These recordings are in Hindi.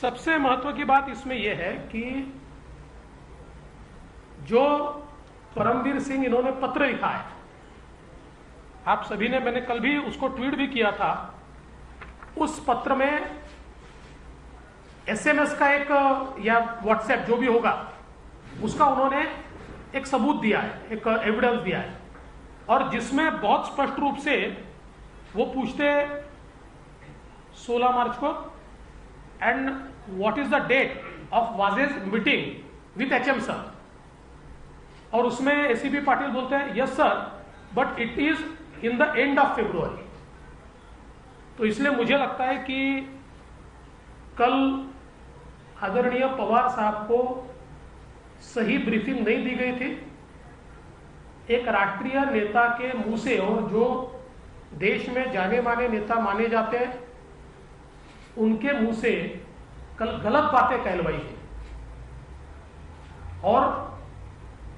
सबसे महत्व की बात इसमें यह है कि जो परमवीर सिंह इन्होंने पत्र लिखा है, आप सभी ने, मैंने कल भी उसको ट्वीट भी किया था, उस पत्र में एसएमएस का एक या व्हाट्सएप जो भी होगा उसका उन्होंने एक सबूत दिया है, एक एविडेंस दिया है, और जिसमें बहुत स्पष्ट रूप से वो पूछते 16 मार्च को and what is the date of wages meeting with HM sir, और उसमें एसीपी पाटिल बोलते हैं yes sir but it is in the end of February. तो इसलिए मुझे लगता है कि कल आदरणीय पवार साहब को सही ब्रीफिंग नहीं दी गई थी। एक राष्ट्रीय नेता के मुंह से, और जो देश में जाने माने नेता माने जाते हैं, उनके मुंह से कल गलत बातें कहलवाई है, और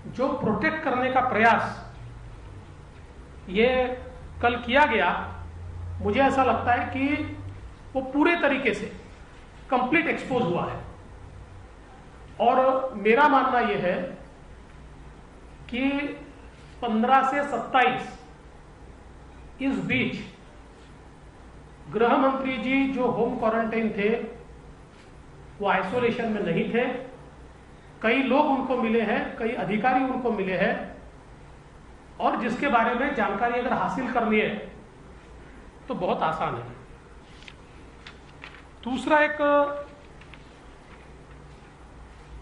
जो प्रोटेक्ट करने का प्रयास ये कल किया गया, मुझे ऐसा लगता है कि वो पूरे तरीके से कंप्लीट एक्सपोज हुआ है। और मेरा मानना यह है कि 15 से 27 इस बीच गृह मंत्री जी जो होम क्वारंटाइन थे वो आइसोलेशन में नहीं थे। कई लोग उनको मिले हैं, कई अधिकारी उनको मिले हैं, और जिसके बारे में जानकारी अगर हासिल करनी है तो बहुत आसान है। दूसरा एक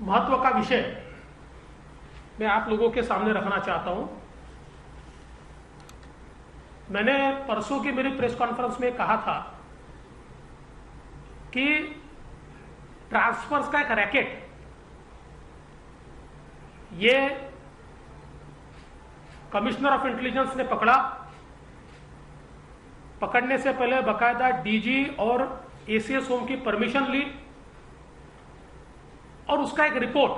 महत्व का विषय मैं आप लोगों के सामने रखना चाहता हूं। मैंने परसों की मेरी प्रेस कॉन्फ्रेंस में कहा था कि ट्रांसफर्स का एक रैकेट ये कमिश्नर ऑफ इंटेलिजेंस ने पकड़ा। पकड़ने से पहले बकायदा डीजी और एसीएस होम की परमिशन ली, और उसका एक रिपोर्ट,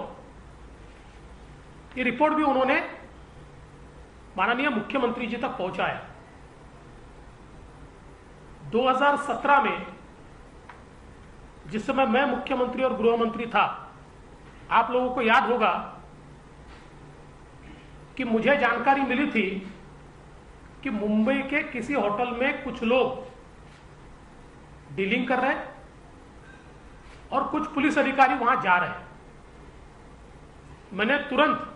ये रिपोर्ट भी उन्होंने माननीय मुख्यमंत्री जी तक पहुंचाया। 2017 में जिस समय मैं मुख्यमंत्री और गृह मंत्री था, आप लोगों को याद होगा कि मुझे जानकारी मिली थी कि मुंबई के किसी होटल में कुछ लोग डीलिंग कर रहे हैं और कुछ पुलिस अधिकारी वहां जा रहे हैं। मैंने तुरंत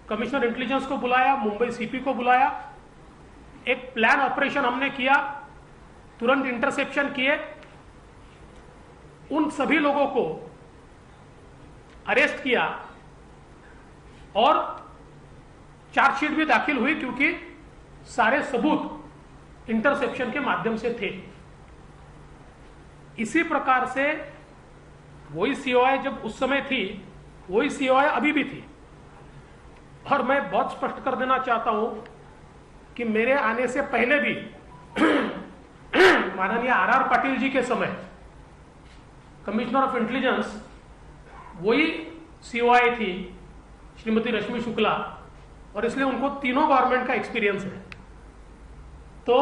कमिश्नर इंटेलिजेंस को बुलाया, मुंबई सीपी को बुलाया, एक प्लान ऑपरेशन हमने किया, तुरंत इंटरसेप्शन किए, उन सभी लोगों को अरेस्ट किया और चार्जशीट भी दाखिल हुई, क्योंकि सारे सबूत इंटरसेप्शन के माध्यम से थे। इसी प्रकार से वही सीओआई जब उस समय थी, वही सीओआई अभी भी थी। और मैं बहुत स्पष्ट कर देना चाहता हूं कि मेरे आने से पहले भी माननीय आर पाटिल जी के समय कमिश्नर ऑफ इंटेलिजेंस वही सीओआई थी, श्रीमती रश्मि शुक्ला, और इसलिए उनको तीनों गवर्नमेंट का एक्सपीरियंस है। तो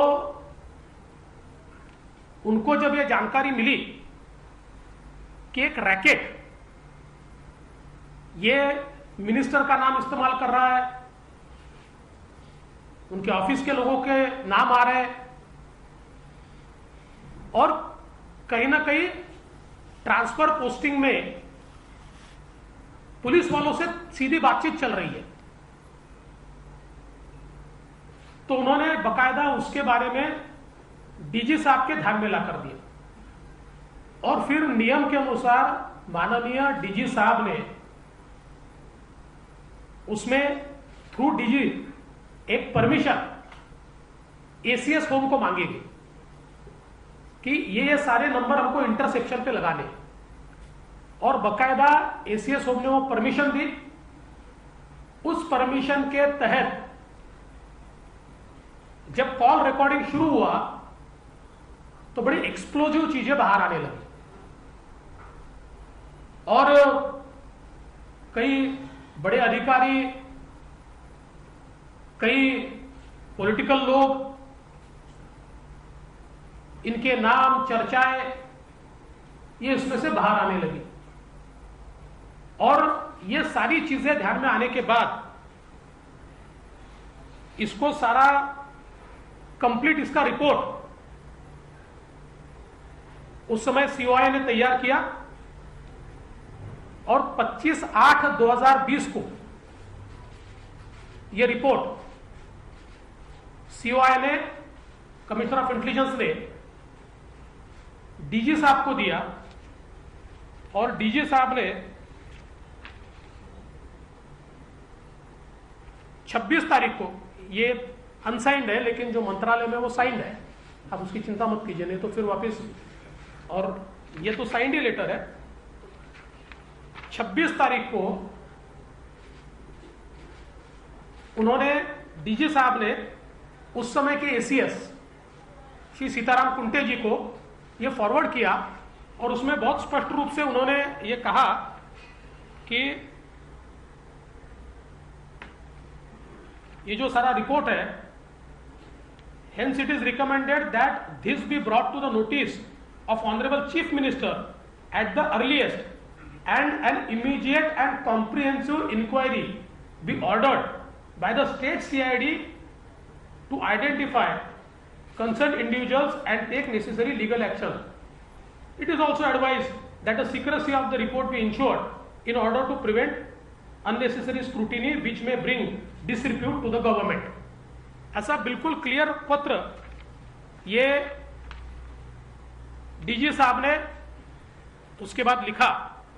उनको जब यह जानकारी मिली कि एक रैकेट ये मिनिस्टर का नाम इस्तेमाल कर रहा है, उनके ऑफिस के लोगों के नाम आ रहे हैं, और कहीं ना कहीं ट्रांसफर पोस्टिंग में पुलिस वालों से सीधी बातचीत चल रही है, तो उन्होंने बकायदा उसके बारे में डीजी साहब के ध्यान में ला कर दिया, और फिर नियम के अनुसार माननीय डीजी साहब ने उसमें थ्रू डीजी एक परमिशन एसीएस होम को मांगेगी कि ये सारे नंबर हमको इंटरसेक्शन पे लगाने, और बकायदा एसीएस होम ने वो परमिशन दी। उस परमिशन के तहत जब कॉल रिकॉर्डिंग शुरू हुआ तो बड़ी एक्सप्लोजिव चीजें बाहर आने लगी, और कई बड़े अधिकारी, कई पॉलिटिकल लोग, इनके नाम चर्चाएं ये इसमें से बाहर आने लगी। और ये सारी चीजें ध्यान में आने के बाद इसको सारा कंप्लीट इसका रिपोर्ट उस समय सीओआई ने तैयार किया और 25/8/2020 को यह रिपोर्ट सीओआई ने, कमिश्नर ऑफ इंटेलिजेंस ने डीजी साहब को दिया और डीजी साहब ने 26 तारीख को, ये अनसाइंड है लेकिन जो मंत्रालय में वो साइंड है, आप उसकी चिंता मत कीजिए, नहीं तो फिर वापस, और ये तो साइंड ही लेटर है। 26 तारीख को उन्होंने, डीजी साहब ने उस समय के एसीएस श्री सीताराम कुंटे जी को ये फॉरवर्ड किया और उसमें बहुत स्पष्ट रूप से उन्होंने ये कहा कि ये जो सारा रिपोर्ट है, hence it is recommended that this be brought to the notice of Honorable Chief Minister at the earliest, and an immediate and comprehensive inquiry be ordered by the state CID to identify concerned individuals and take necessary legal action. It is also advised that the secrecy of the report be ensured in order to prevent unnecessary scrutiny which may bring disrepute to the government. ऐसा बिल्कुल क्लियर पत्र ये डीजी साहब ने उसके बाद लिखा